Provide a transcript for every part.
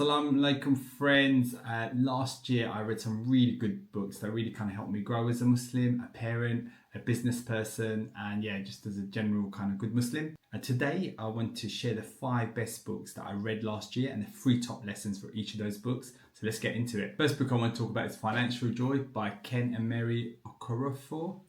As-salaamu alaykum, friends. Last year I read some really good books that really kind of helped me grow as a Muslim, a parent, a business person, and yeah, just as a general kind of good Muslim. And today I want to share the 5 best books that I read last year and the 3 top lessons for each of those books. So let's get into it. First book I want to talk about is Financial Joy by Ken and Mary Okorafor.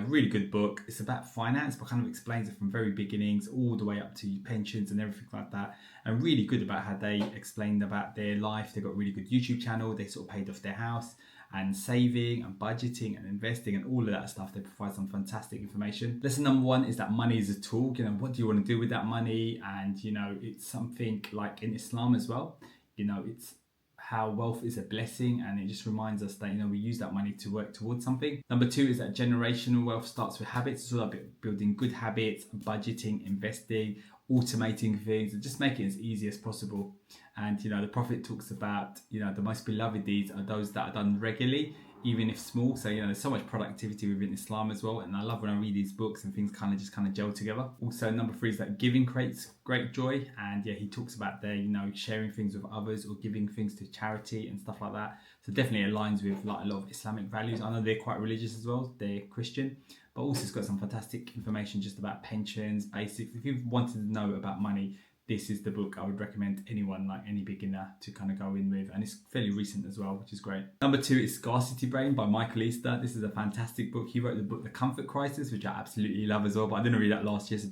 Really good book. It's about finance, but kind of explains it from very beginnings all the way up to pensions and everything like that. And really good about how they explained about their life. They've got a really good YouTube channel. They sort of paid off their house and saving and budgeting and investing and all of that stuff. They provide some fantastic information. Lesson number 1 is that money is a tool. You know, what do you want to do with that money? And you know, it's something like in Islam as well. You know, it's how wealth is a blessing, and it just reminds us that, you know, we use that money to work towards something. Number 2 is that generational wealth starts with habits. It's all about building good habits, budgeting, investing, automating things, and just making it as easy as possible. And you know, the Prophet talks about, you know, the most beloved deeds are those that are done regularly, even if small. So you know, there's so much productivity within Islam as well, and I love when I read these books and things kind of gel together. Also, number 3 is that giving creates great joy, and yeah, he talks about there, you know, sharing things with others or giving things to charity and stuff like that. So definitely aligns with like a lot of Islamic values. I know they're quite religious as well, they're Christian, but also it's got some fantastic information just about pensions, basics. If you've wanted to know about money, this is the book I would recommend anyone, like any beginner, to kind of go in with, and it's fairly recent as well, which is great. Number 2 is Scarcity Brain by Michael Easter. This is a fantastic book. He wrote the book The Comfort Crisis, which I absolutely love as well, but I didn't read that last year, so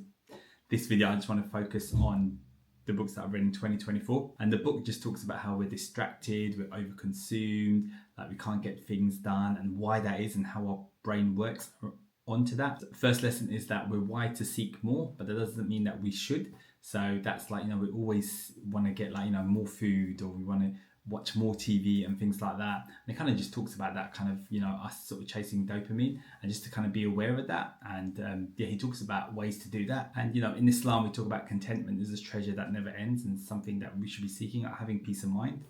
this video I just want to focus on the books that I've read in 2024. And the book just talks about how we're distracted, we're overconsumed, like we can't get things done, and why that is and how our brain works onto that. The first lesson is that we're wired to seek more, but that doesn't mean that we should. So that's like, you know, we always want to get like, you know, more food, or we want to watch more TV and things like that. And it kind of just talks about that kind of, you know, us sort of chasing dopamine, and just to kind of be aware of that. And yeah, he talks about ways to do that. And you know, in Islam we talk about contentment as this treasure that never ends, and something that we should be seeking out. Having peace of mind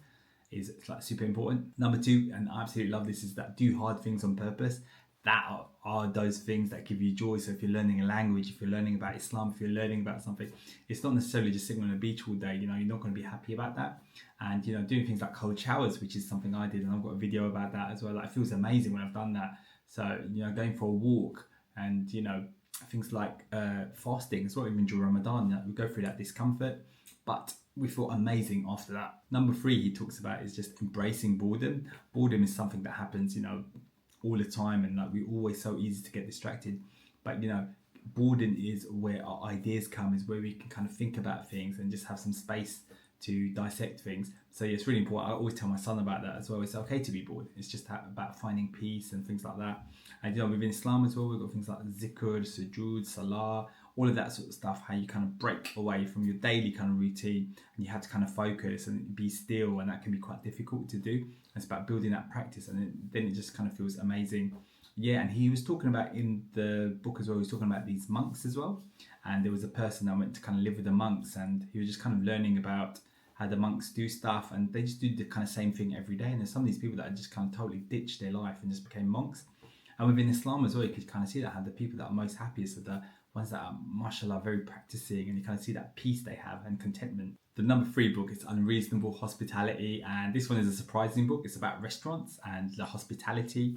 is like super important. Number 2, and I absolutely love this, is that do hard things on purpose. That are those things that give you joy. So if you're learning a language, if you're learning about Islam, if you're learning about something, it's not necessarily just sitting on a beach all day. You know, you're not going to be happy about that. And you know, doing things like cold showers, which is something I did, and I've got a video about that as well. Like, it feels amazing when I've done that. So you know, going for a walk, and you know, things like fasting as well, even during Ramadan, you know, we go through that discomfort, but we feel amazing after that. Number 3 he talks about is just embracing boredom. Boredom is something that happens, you know, all the time, and like we're always so easy to get distracted. But you know, boredom is where our ideas come, is where we can kind of think about things and just have some space to dissect things. So yeah, it's really important. I always tell my son about that as well. It's okay to be bored. It's just about finding peace and things like that. And you know, within Islam as well, we've got things like zikr, sujood, salah, all of that sort of stuff, how you kind of break away from your daily kind of routine, and you have to kind of focus and be still, and that can be quite difficult to do. It's about building that practice, and then it just kind of feels amazing. Yeah, and he was talking about in the book as well, he was talking about these monks as well, and there was a person that went to kind of live with the monks, and he was just kind of learning about how the monks do stuff, and they just do the kind of same thing every day. And there's some of these people that just kind of totally ditched their life and just became monks. And within Islam as well, you could kind of see that, how the people that are most happiest are the ones that are, mashallah, very practicing, and you kind of see that peace they have and contentment. The number 3 book is Unreasonable Hospitality, and this one is a surprising book. It's about restaurants and the hospitality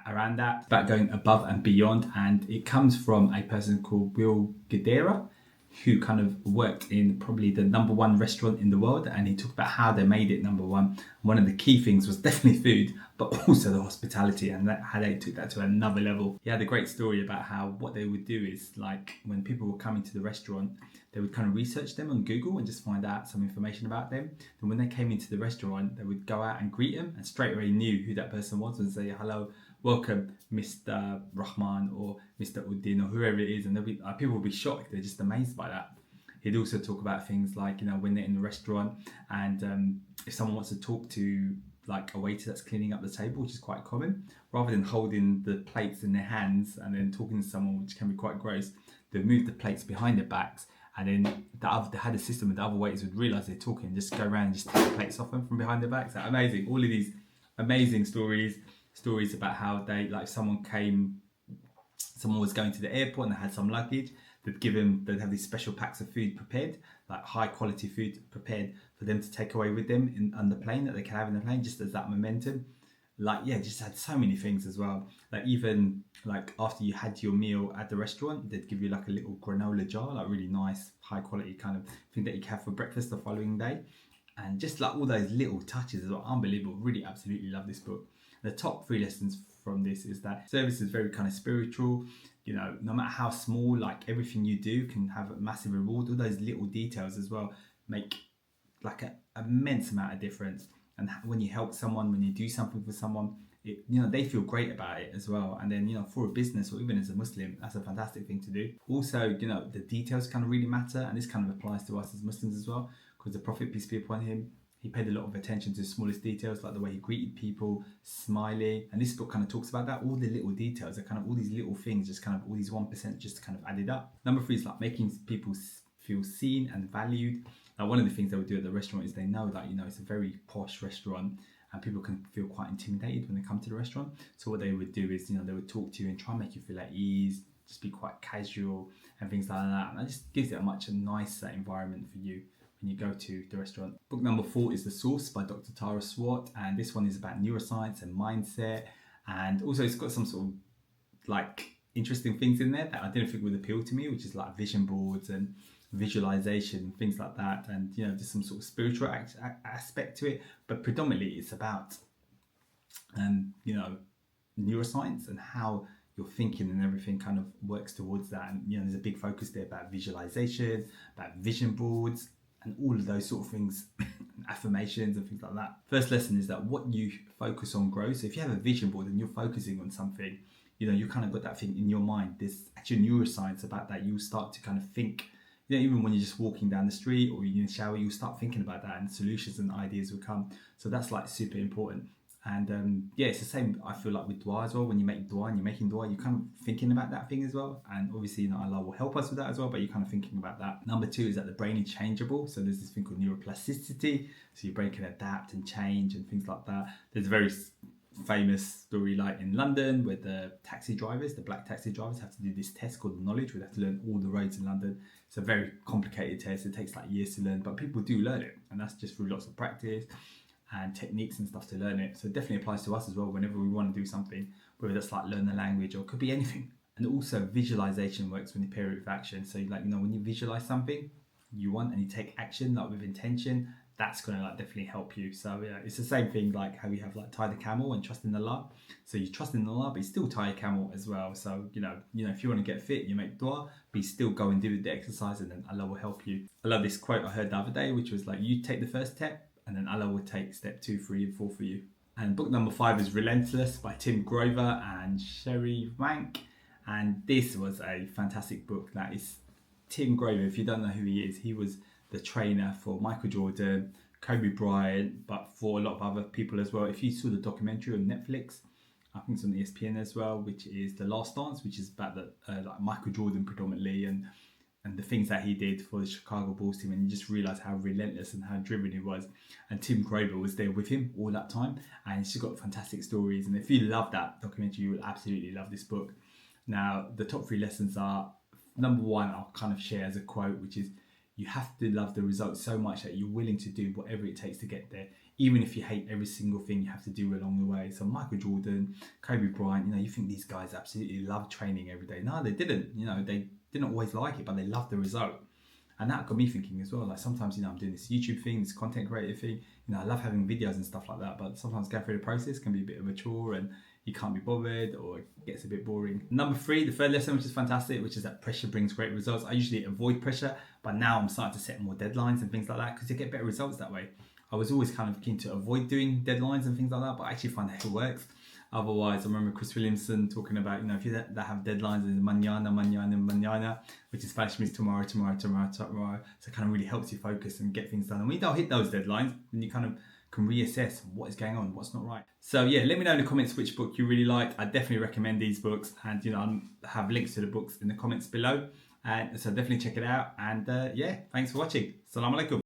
around that. It's about going above and beyond, and it comes from a person called Will Guidera, who kind of worked in probably the number 1 restaurant in the world, and he talked about how they made it number 1. One of the key things was definitely food, but also the hospitality, and how they took that to another level. He had a great story about how what they would do is, like, when people were coming to the restaurant, they would kind of research them on Google and just find out some information about them. And when they came into the restaurant, they would go out and greet them, and straight away knew who that person was, and say, hello, welcome, Mr. Rahman or Mr. Uddin or whoever it is. And people will be shocked. They're just amazed by that. He'd also talk about things like, you know, when they're in the restaurant, and if someone wants to talk to like a waiter that's cleaning up the table, which is quite common, rather than holding the plates in their hands and then talking to someone, which can be quite gross, they'd move the plates behind their backs, and then they had a system where the other waiters would realise they're talking and just go around and just take the plates off them from behind their backs. Like, amazing. All of these amazing stories about how they, like, someone was going to the airport and they had some luggage. they'd have these special packs of food prepared, like high quality food prepared for them to take away with them on the plane, that they can have in the plane, just as that momentum. Like, yeah, just had so many things as well. Like, even like after you had your meal at the restaurant, they'd give you like a little granola jar, like really nice, high quality kind of thing that you can have for breakfast the following day. And just like all those little touches as well, unbelievable. Really, absolutely love this book. The top 3 lessons from this is that service is very kind of spiritual. You know, no matter how small, like everything you do can have a massive reward. All those little details as well make like an immense amount of difference. And when you help someone, when you do something for someone, they feel great about it as well. And then, for a business or even as a Muslim, that's a fantastic thing to do. Also, the details kind of really matter. And this kind of applies to us as Muslims as well, because the Prophet, peace be upon him, he paid a lot of attention to the smallest details, like the way he greeted people, smiling. And this book kind of talks about that. All the little details are kind of all these little things, just kind of all these 1% just kind of added up. Number 3 is like making people feel seen and valued. One of the things they would do at the restaurant is they know that, it's a very posh restaurant and people can feel quite intimidated when they come to the restaurant. So what they would do is, they would talk to you and try and make you feel at ease, just be quite casual and things like that. And that just gives it a much nicer environment for you when you go to the restaurant. Book number 4 is The Source by Dr. Tara Swart. And this one is about neuroscience and mindset. And also it's got some sort of like interesting things in there that I didn't think would appeal to me, which is like vision boards and visualization, things like that, and just some sort of spiritual aspect to it, but predominantly it's about neuroscience and how your thinking and everything kind of works towards that. And there's a big focus there about visualization, about vision boards and all of those sort of things, affirmations and things like that. First lesson is that what you focus on grows. So if you have a vision board and you're focusing on something, you kind of got that thing in your mind. There's actually neuroscience about that. You start to kind of think, even when you're just walking down the street or you're in the shower, you start thinking about that and solutions and ideas will come. So that's like super important. And it's the same, I feel like, with dua as well. When you make dua and you're making dua, you're kind of thinking about that thing as well. And obviously, Allah will help us with that as well, but you're kind of thinking about that. Number 2 is that the brain is changeable. So there's this thing called neuroplasticity. So your brain can adapt and change and things like that. There's a very famous story like in London where the black taxi drivers have to do this test called the knowledge, where they have to learn all the roads in London. It's a very complicated test. It takes like years to learn, but people do learn it, and that's just through lots of practice and techniques and stuff to learn it. So it definitely applies to us as well whenever we want to do something, whether that's like learn the language or it could be anything. And also visualization works when you pair it with action. So when you visualize something you want and you take action like with intention, that's going to like definitely help you. So yeah, it's the same thing like how we have like tie the camel and trust in Allah. So you trust in Allah, but you still tie a camel as well. So if you want to get fit, you make dua, but you still go and do the exercise, and then Allah will help you. I love this quote I heard the other day, which was like, you take the first step and then Allah will take step 2, 3 and 4 for you. And book number 5 is Relentless by Tim Grover and Sherry Wank. And this was a fantastic book. That is Tim Grover. If you don't know who he is, he was the trainer for Michael Jordan, Kobe Bryant, but for a lot of other people as well. If you saw the documentary on Netflix, I think it's on ESPN as well, which is The Last Dance, which is about like Michael Jordan predominantly and the things that he did for the Chicago Bulls team, and you just realise how relentless and how driven he was. And Tim Grover was there with him all that time, and he's just got fantastic stories. And if you love that documentary, you will absolutely love this book. Now, the top 3 lessons are, number 1, I'll kind of share as a quote, which is, you have to love the results so much that you're willing to do whatever it takes to get there, even if you hate every single thing you have to do along the way. So Michael Jordan, Kobe Bryant, you think these guys absolutely love training every day. No, they didn't. They didn't always like it, but they loved the result. And that got me thinking as well. Like sometimes, I'm doing this YouTube thing, this content creator thing. I love having videos and stuff like that, but sometimes going through the process can be a bit of a chore and you can't be bothered or it gets a bit boring. Number 3, the third lesson, which is fantastic, which is that pressure brings great results. I usually avoid pressure, but now I'm starting to set more deadlines and things like that because you get better results that way. I was always kind of keen to avoid doing deadlines and things like that, but I actually find that it works. Otherwise, I remember Chris Williamson talking about, if you that have deadlines in mañana, which in Spanish means tomorrow. So it kind of really helps you focus and get things done. And when you don't hit those deadlines, then you kind of can reassess what is going on, what's not right. So yeah, let me know in the comments which book you really liked. I definitely recommend these books, and I'll have links to the books in the comments below. And so definitely check it out. And thanks for watching. As-salaamu alaykum.